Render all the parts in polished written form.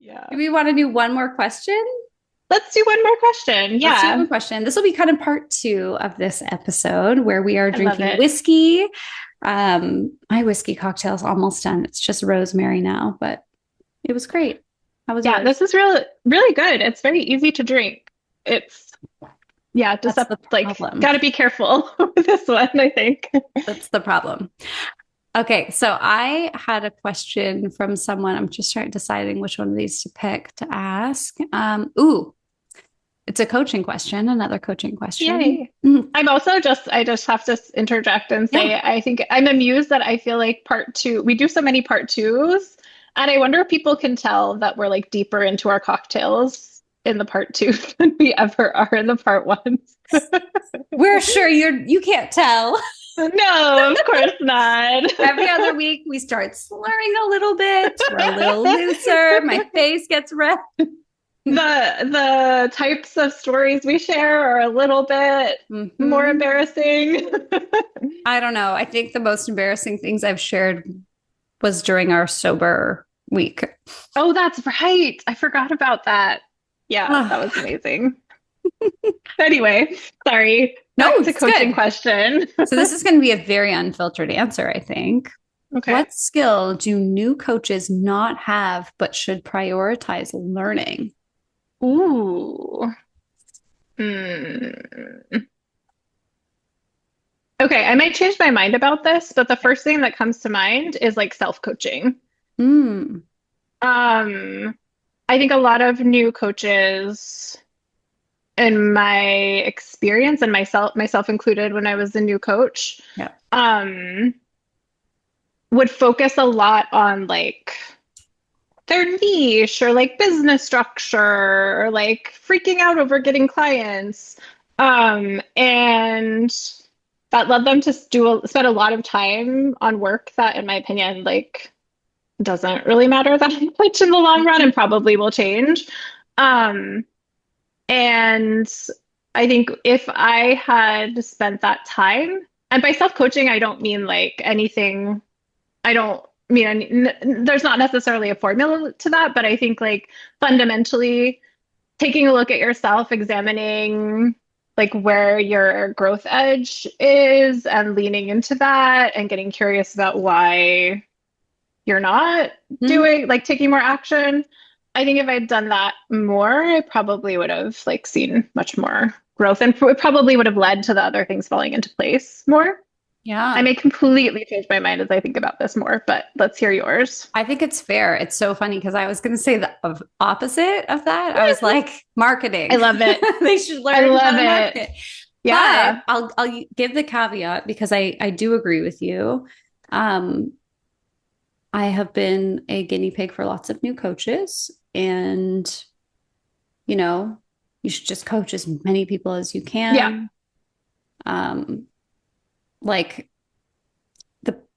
Yeah. Do we want to do one more question? Let's do one more question. Let's do Yeah. one question. This will be kind of part two of this episode where we are I love drinking it. whiskey. My whiskey cocktail's almost done. It's just rosemary now, but it was great. How was Yeah, yours? this is really good. It's very easy to drink. It's yeah, just That's up the like problem. gotta be careful with this one, I think. That's the problem. Okay, so I had a question from someone. I'm just deciding which one of these to pick to ask. It's a coaching question, another coaching question. Yay. Mm, I just have to interject and yeah. say I think I'm amused that I feel like part two, we do so many part twos, and I wonder if people can tell that we're like deeper into our cocktails in the part two than we ever are in the part ones. We're sure you can't tell. No, of course not. Every other week we start slurring a little bit. We're a little looser. My face gets red. The types of stories we share are a little bit more Mm-hmm. embarrassing. I don't know. I think the most embarrassing things I've shared was during our sober week. Oh, that's right. I forgot about that. Yeah, that was Oh, amazing. Anyway, sorry. no, Back to it's coaching good. question. So this is going to be a very unfiltered answer, I think. Okay. What skill do new coaches not have but should prioritize learning? Ooh. Hmm. Okay, I might change my mind about this, but the first thing that comes to mind is like self-coaching. Mm, Um, I think a lot of new coaches in my experience and myself included when I was a new coach, yeah. um, would focus a lot on like their niche or like business structure or like freaking out over getting clients. And that led them to spend a lot of time on work that, in my opinion, like doesn't really matter that much in the long run and probably will change. Um, and I think if I had spent that time, and by self-coaching, I don't mean like anything, I don't mean, there's not necessarily a formula to that, but I think like fundamentally taking a look at yourself, examining like where your growth edge is and leaning into that and getting curious about why you're not Mhm. doing like taking more action. I think if I'd done that more, I probably would have like seen much more growth and it probably would have led to the other things falling into place more. I Yeah. may completely change my mind as I think about this more, but let's hear yours. I think it's fair. It's so funny because I was going to say the opposite of that. I was like, I marketing. love it. They should I learn how love to it. market. But Yeah. I'll give the caveat because I do agree with you. Um, I have been a guinea pig for lots of new coaches, and you know, you should just coach as many people as you Yeah. can. Um, like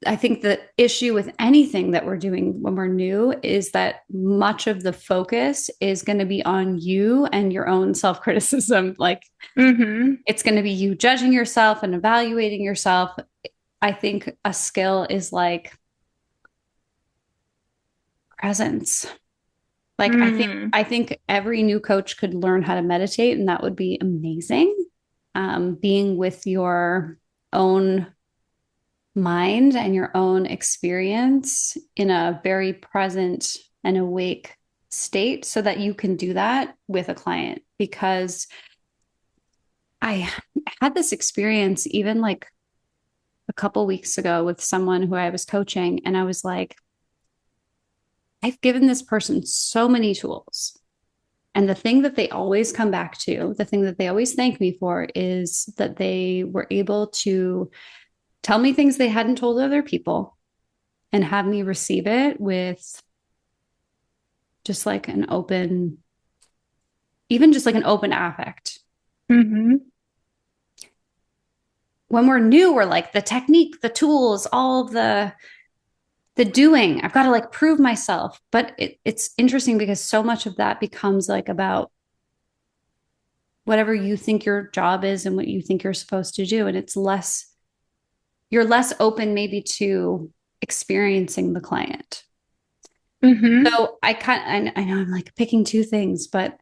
I think the issue with anything that we're doing when we're new is that much of the focus is going to be on you and your own self-criticism. Like Hmm. it's going to be you judging yourself and evaluating yourself. I think a skill is like presence. Like Mm. I think every new coach could learn how to meditate, and that would be amazing. Being with your own mind and your own experience in a very present and awake state so that you can do that with a client. Because I had this experience even like a couple weeks ago with someone who I was coaching, and I was like, I've given this person so many tools. And the thing that they always come back to, the thing that they always thank me for is that they were able to tell me things they hadn't told other people and have me receive it with just like an open, even just like an open affect. Hmm. When we're new, we're like the technique, the tools, all of the doing. I've got to like prove myself. But it's interesting because so much of that becomes like about whatever you think your job is and what you think you're supposed to do. And it's less, you're less open maybe to experiencing the client. Mm-hmm. So I know I'm like picking two things, but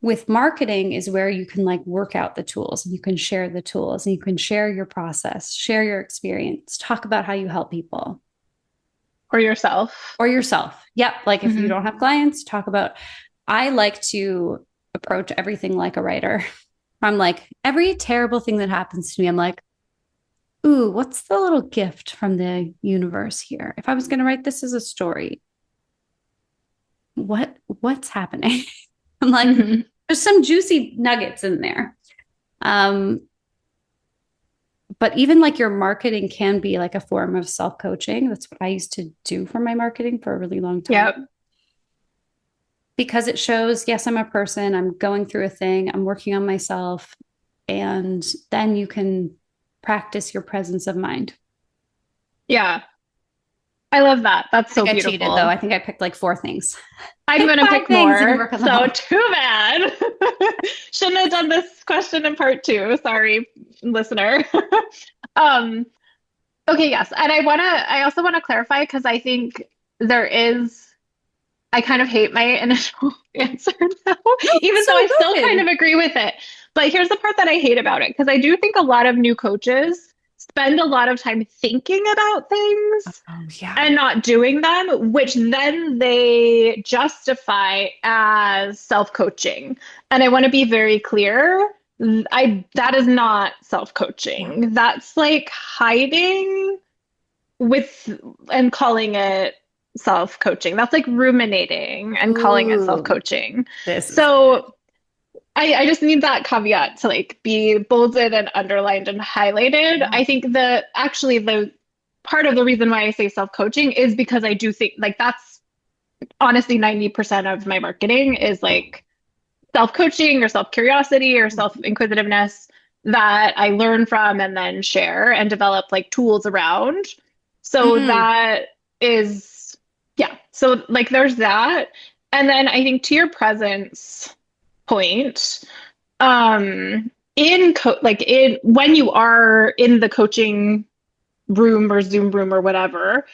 with marketing is where you can like work out the tools and you can share the tools and you can share your process, share your experience, talk about how you help people Or yourself. or yourself. Yep. Like if you Mm-hmm. don't have clients, talk about, I like to approach everything like a writer. I'm like, every terrible thing that happens to me, I'm like, ooh, what's the little gift from the universe here? If I was going to write this as a story, what's happening? I'm like, Mm-hmm. there's some juicy nuggets in there. Um, but even like your marketing can be like a form of self-coaching. That's what I used to do for my marketing for a really long time. Yep. Because it shows, yes, I'm a person, I'm going through a thing, I'm working on myself, and then you can practice your presence of mind. Yeah. I love that. That's I so think I cheated though. beautiful. I think I picked like four things. I'm Pick gonna five pick things and more. work on the So whole. too bad. Shouldn't have done this question in part two. Sorry, listener. Um, okay, yes. And I also wanna clarify because I think there is I kind of hate my initial answer now, No, even though so I still kind good. of agree with it. But here's the part that I hate about it, because I do think a lot of new coaches spend a lot of time thinking about things Oh, yeah. and not doing them, which then they justify as self-coaching. And I want to be very clear. I that is not Yeah. self-coaching. That's like hiding with and calling it self-coaching. That's like ruminating and calling it Ooh, self-coaching. this is good. So I just need that caveat to like be bolded and underlined and highlighted. Yeah. I think the actually the part of the reason why I say self-coaching is because I do think like that's honestly 90% of my marketing is like self-coaching or self-curiosity or self-inquisitiveness that I learn from and then share and develop like tools around. So Mm, that is, yeah. So like there's that. And then I think to your presence point, like in when you are in the coaching room or Zoom room or whatever,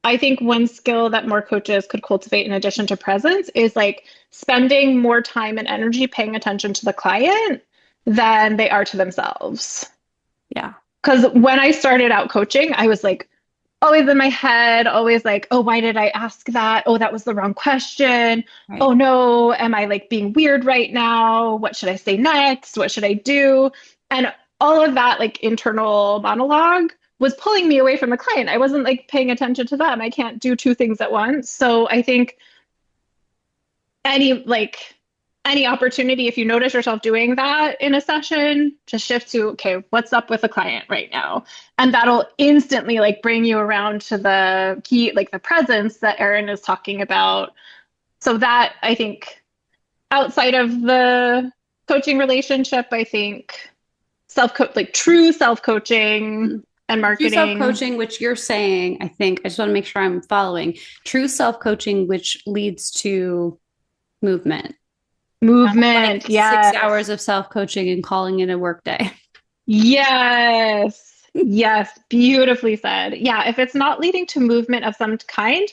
I think one skill that more coaches could cultivate in addition to presence is like spending more time and energy paying attention to the client than they are to themselves. yeah. Because when I started out coaching, I was like always in my head, always like, oh, why did I ask that? Oh, that was the wrong question. Right. Oh no, am I like being weird right now? What should I say next? What should I do? And all of that like internal monologue was pulling me away from the client. I wasn't like paying attention to them. I can't do two things at once. So I think any like any opportunity, if you notice yourself doing that in a session, just shift to, okay, what's up with the client right now? And that'll instantly like bring you around to the key, like the presence that Erin is talking about. So that I think outside of the coaching relationship, I think like true self-coaching and True self marketing coaching, which you're saying, I think, I just want to make sure I'm following. True self coaching, which leads to movement, not like movement. 6 hours Yes. of self coaching and calling it a work day. Yes. Yes. Beautifully said. Yeah. If it's not leading to movement of some kind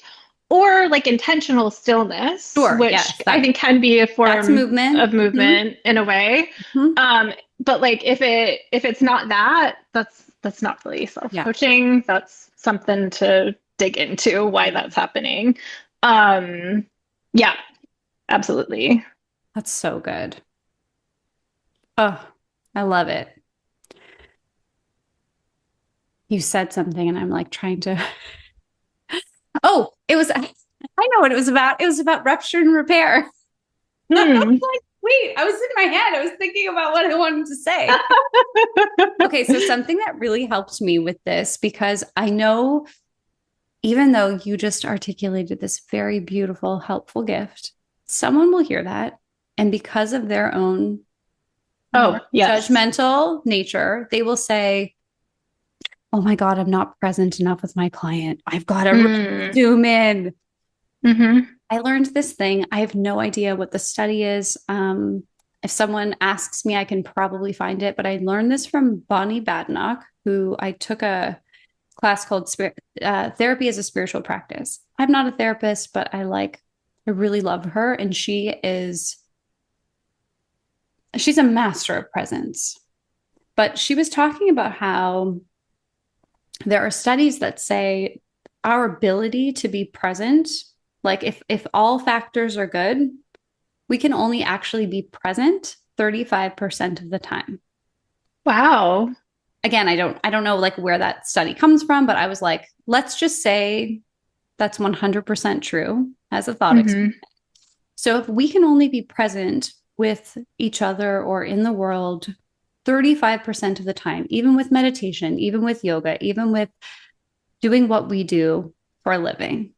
or like intentional stillness, Sure. which Yes. I think can be a That's form movement. of movement in a way. Hmm. But like if it's not that, that's not really Yeah. self-coaching. That's something to dig into why that's happening. Um, yeah, absolutely. That's so good. Oh, I love it. You said something, and I'm like trying to. Oh, it was. I know what it was about. It was about rupture and repair. I was Hmm. like, wait, I was in my head. I was thinking about what I wanted to say. Okay, so something that really helped me with this, because I know even though you just articulated this very beautiful, helpful gift, someone will hear that. And because of their own Oh, yes. judgmental nature, they will say, oh my God, I'm not present enough with my client. I've got to really Mm. zoom in. Hmm. I learned this thing. I have no idea what the study is. If someone asks me, I can probably find it. But I learned this from Bonnie Badenoch, who I took a class called Therapy as a Spiritual Practice. I'm not a therapist, but I really love her. And she's a master of presence. But she was talking about how there are studies that say our ability to be present, like if all factors are good, we can only actually be present 35% of the time. Wow. Again, I don't know like where that study comes from, but I was like, let's just say that's 100% true as a thought Hmm. experiment. So if we can only be present with each other or in the world 35% of the time, even with meditation, even with yoga, even with doing what we do for a living,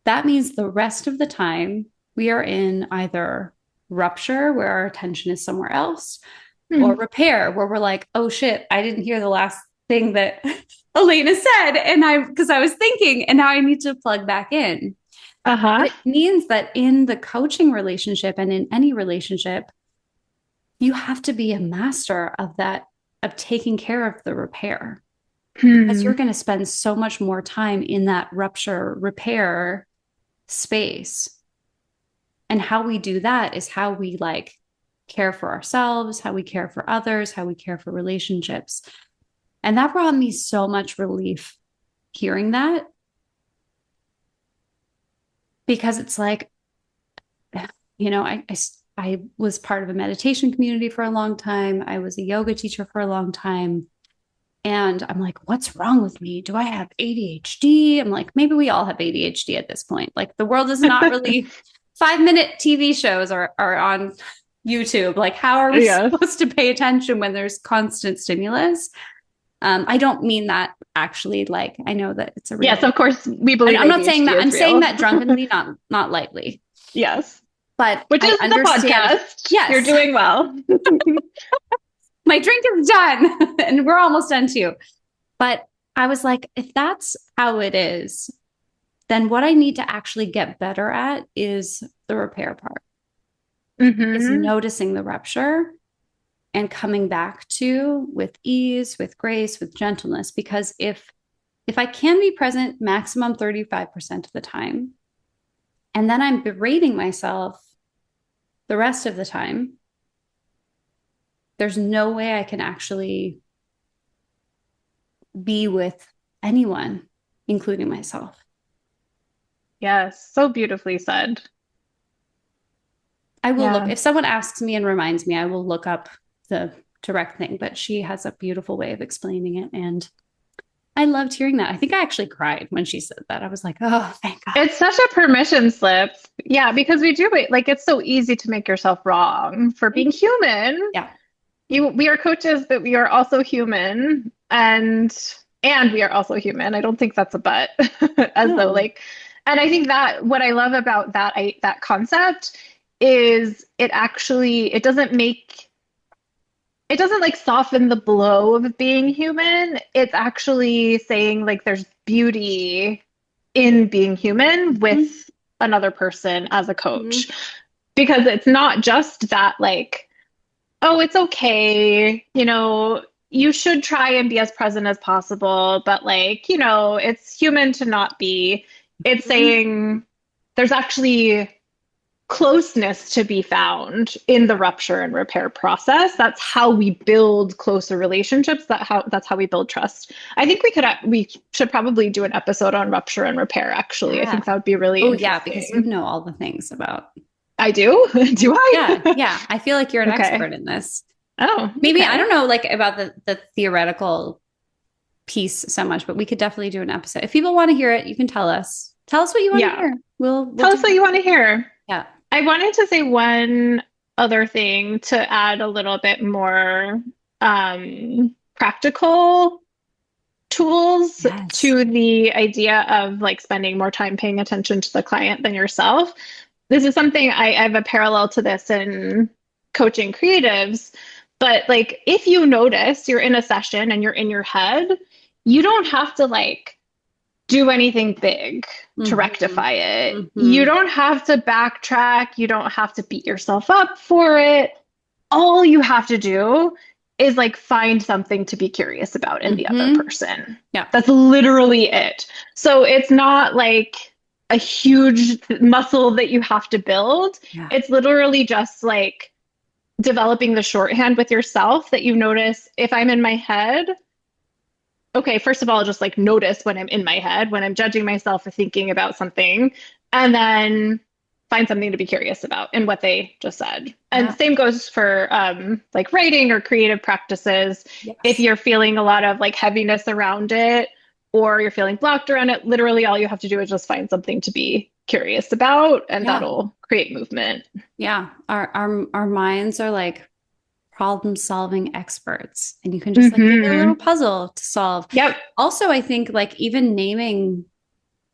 that means the rest of the time we are in either rupture, where our attention is somewhere else, or Hmm. repair, where we're like, oh shit, I didn't hear the last thing that Elena said. Because I was thinking, and now I need to plug back in. But Uh-huh. it means that in the coaching relationship and in any relationship, you have to be a master of that, of taking care of the repair, because Hmm. you're going to spend so much more time in that rupture repair space. And how we do that is how we like care for ourselves, how we care for others, how we care for relationships. And that brought me so much relief hearing that, because it's like, I was part of a meditation community for a long time. I was a yoga teacher for a long time. And I'm like, what's wrong with me? Do I have ADHD? I'm like, maybe we all have ADHD at this point. Like the world is not really 5-minute TV shows are on YouTube. Like, how are we Yes. supposed to pay attention when there's constant stimulus? I don't mean that actually. Like, I know that it's a Yes, real. of course, we And believe I'm not saying ADHD that. I'm is saying real. that drunkenly, not lightly. Yes. But Which I is the understand. podcast. You're Yes, doing well. my drink is done, and we're almost done too. But I was like, if that's how it is, then what I need to actually get better at is the repair part, is Hmm. noticing the rupture and coming back to with ease, with grace, with gentleness. Because if I can be present maximum 35% of the time, and then I'm berating myself the rest of the time, there's no way I can actually be with anyone, including myself. Yes, so beautifully said. I will look, Yeah. if someone asks me and reminds me, I will look up the direct thing, but she has a beautiful way of explaining it. And I loved hearing that. I think I actually cried when she said that. I was like, oh, thank God. It's such a permission slip. Yeah, because we do it. Like it's so easy to make yourself wrong for being human. Yeah. We are coaches, but we are also human, and we are also human. I don't think that's a but. As though No. like, and I think that what I love about that concept is it doesn't like soften the blow of being human. It's actually saying like there's beauty in being human with another person as a Mm-hmm. coach, because it's not just that like, oh, it's okay, you should try and be as present as possible, but like, it's human to not be. It's Mm-hmm. saying there's actually closeness to be found in the rupture and repair process. That's how we build closer relationships. That's how we build trust. I think we should probably do an episode on rupture and repair, actually. I Yeah. think that would be really Oh, yeah, because you interesting. know all the things about. I do. Do Yeah. I? Yeah. I feel like you're an Okay. expert in this. Oh, Maybe I okay. don't know like about the theoretical piece so much, but we could definitely do an episode. If people want to hear it, you can tell us. Tell us what you want to Yeah. hear. We'll Tell do us what it. you want to hear. Yeah. I wanted to say one other thing to add a little bit more practical tools Yes. to the idea of like spending more time paying attention to the client than yourself. This is something I have a parallel to this in coaching creatives. But like, if you notice you're in a session and you're in your head, you don't have to like do anything big to Mm-hmm. rectify it. You Mm-hmm. don't have to backtrack. You don't have to beat yourself up for it. All you have to do is like find something to be curious about in the other Mm-hmm. person. Yeah. That's literally it. So it's not like a huge muscle that you have to build. Yeah. It's literally just like developing the shorthand with yourself that you notice if I'm in my head. Okay, first of all, just like notice when I'm in my head, when I'm judging myself for thinking about something, and then find something to be curious about in what they just said. And the Yeah. same goes for like writing or creative practices. If Yes. you're feeling a lot of like heaviness around it, or you're feeling blocked around it, literally all you have to do is just find something to be curious about, and Yeah. that'll create movement. Yeah. Our minds are like problem solving experts, and you can just like give it a little Mm-hmm. puzzle to solve. Yep. Also, I think like even naming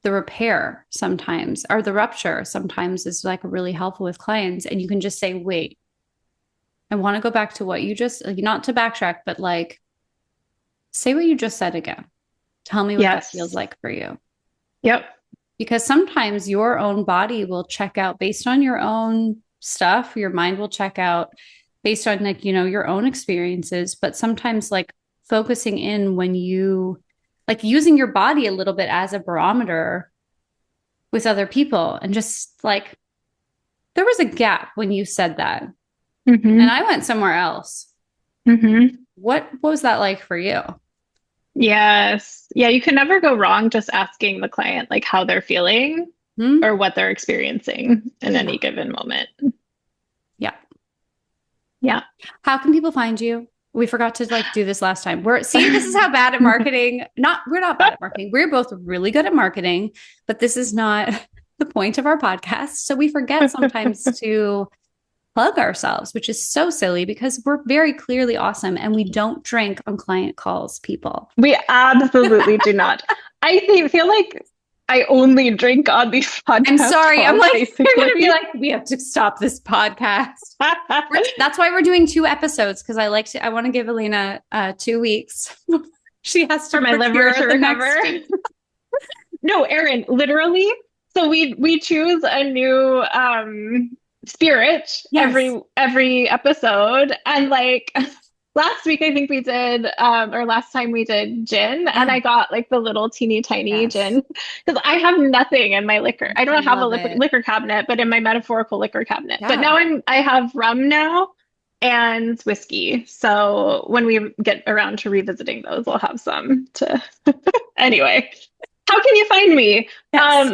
the repair sometimes or the rupture sometimes is like really helpful with clients. And you can just say, wait, I want to go back to what you just like, not to backtrack, but like say what you just said again. Tell me what that feels Yes. like for you. Yep. Because sometimes your own body will check out based on your own stuff, your mind will check out based on like, your own experiences, but sometimes like focusing in when you like using your body a little bit as a barometer with other people and just like there was a gap when you said that and Mm-hmm. I went somewhere else. Mm-hmm. What was that like for you? Yes. Yeah, you can never go wrong just asking the client like how they're feeling Hmm? or what they're experiencing in any Yeah. given moment. Yeah. Yeah. How can people find you? We forgot to like do this last time. This is how bad at marketing. We're not bad at marketing. We're both really good at marketing, but this is not the point of our podcast. So we forget sometimes to plug ourselves, which is so silly because we're very clearly awesome and we don't drink on client calls, people. We absolutely do not. Feel like I only drink on these I'm podcast sorry. I'm calls, like, you're going to be basically. like, we have to stop this podcast. That's why we're doing 2 episodes because I want to give Elena 2 weeks. She has to For my liver procure to the recover. next. No, Erin, literally. So we choose a new spirit Yes. every episode, and like last week I think we did or last time we did gin, and Yeah. I got like the little teeny tiny Yes. gin because I have nothing in my liquor. I I don't have a love it. liquor cabinet, but in my metaphorical liquor cabinet. But Yeah. now I have rum now and whiskey. So when we get around to revisiting those, we'll have some to anyway. How can you find me? Yes.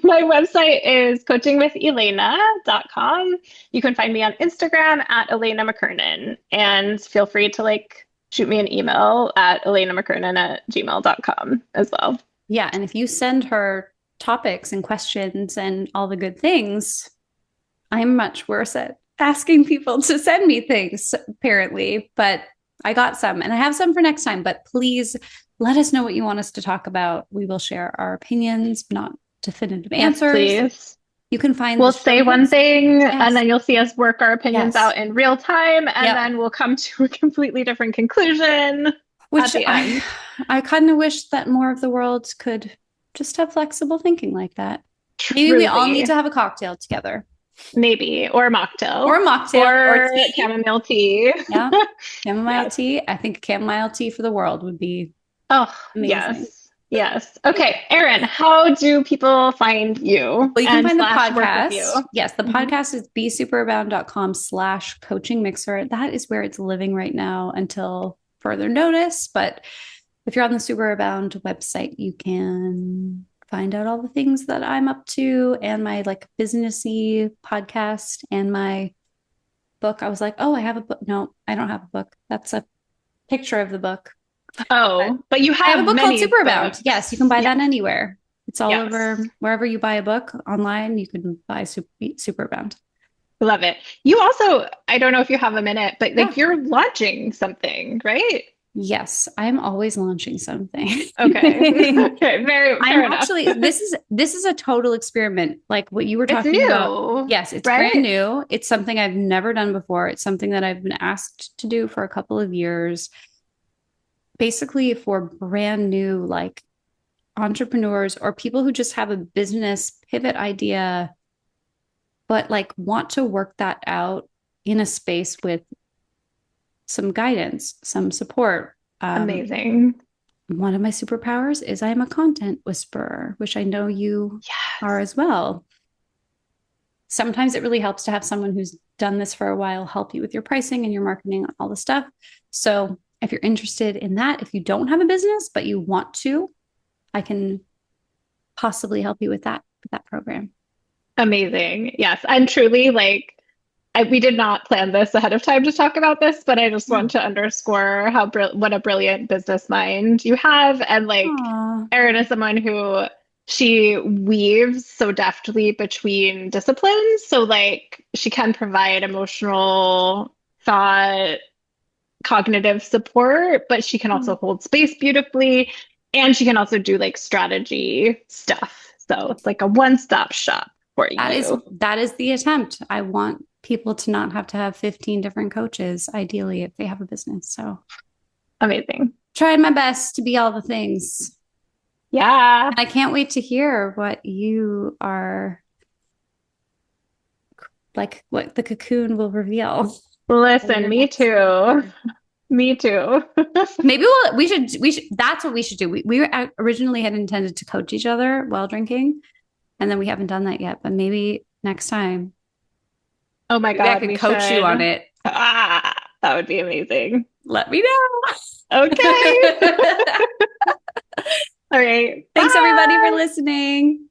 My website is coachingwithelena.com. You can find me on Instagram at Elena McKernan, and feel free to like shoot me an email at elenamckernan@gmail.com as well. Yeah. And if you send her topics and questions and all the good things, I'm much worse at asking people to send me things, apparently, but I got some and I have some for next time. But please let us know what you want us to talk about. We will share our opinions, not definitive Yes, answers. please. You can find the We'll show say one notes. thing and Yes. then you'll see us work our opinions Yes. out in real time, and Yep. then we'll come to a completely different conclusion at Which the end. I kind of wish that more of the world could just have flexible thinking like that. Maybe we all need Truly. to have a cocktail together Maybe, or a or mocktail, a mocktail or or tea. chamomile tea. Yeah. Chamomile Yes. tea. I think chamomile tea for the world would be Oh, amazing. yes. Yes. Okay, Erin, how do people find you Well, you can and find the slash work with you? podcast. Yes, the Mhm. podcast is besuperbound.com/coaching mixer. That is where it's living right now until further notice. But if you're on the Superabound website, you can find out all the things that I'm up to and my like businessy podcast and my book. I was like, oh, I have a book. No, I don't have a book. That's a picture of the book. But Oh, but you I have a have book called many Superabound. Yes, you can books. buy Yes. that anywhere. It's all Yes. over wherever you buy a book online. You can buy Superbound. Love it. You also, I don't know if you have a minute, but Yeah. like you're launching something, right? Yes, I'm always launching something. Okay. Okay, very I'm fair enough. actually this is a total experiment. Like what you were It's talking about. new, Yes, it's brand right? new. It's something I've never done before. It's something that I've been asked to do for a couple of years. Basically for brand new like entrepreneurs or people who just have a business pivot idea but like want to work that out in a space with some guidance, some support. Amazing. One of my superpowers is I'm a content whisperer, which I know you are Yes. as well. Sometimes it really helps to have someone who's done this for a while help you with your pricing and your marketing and all the stuff. So if you're interested in that, if you don't have a business, but you want to, I can possibly help you with that program. Amazing. Yes. And truly, like, we did not plan this ahead of time to talk about this, but I just want Yeah. to underscore what a brilliant business mind you have. And like, Aw. Erin is someone who she weaves so deftly between disciplines. So like, she can provide emotional, thought, cognitive support, but she can also hold space beautifully, and she can also do like strategy stuff. So it's like a one-stop shop for you. That is the attempt. I want people to not have to have 15 different coaches, ideally, if they have a business. So Amazing. tried my best to be all the things. Yeah. I can't wait to hear what you are like, what the cocoon will reveal in Listen, your me next too. chapter. Me too. Maybe we should, that's what we should do. We originally had intended to coach each other while drinking, and then we haven't done that yet. But maybe next time, Oh my maybe I God, could we coach you on should. it. Ah, that would be amazing. Let me know. Okay. All right. Thanks everybody for Bye. listening.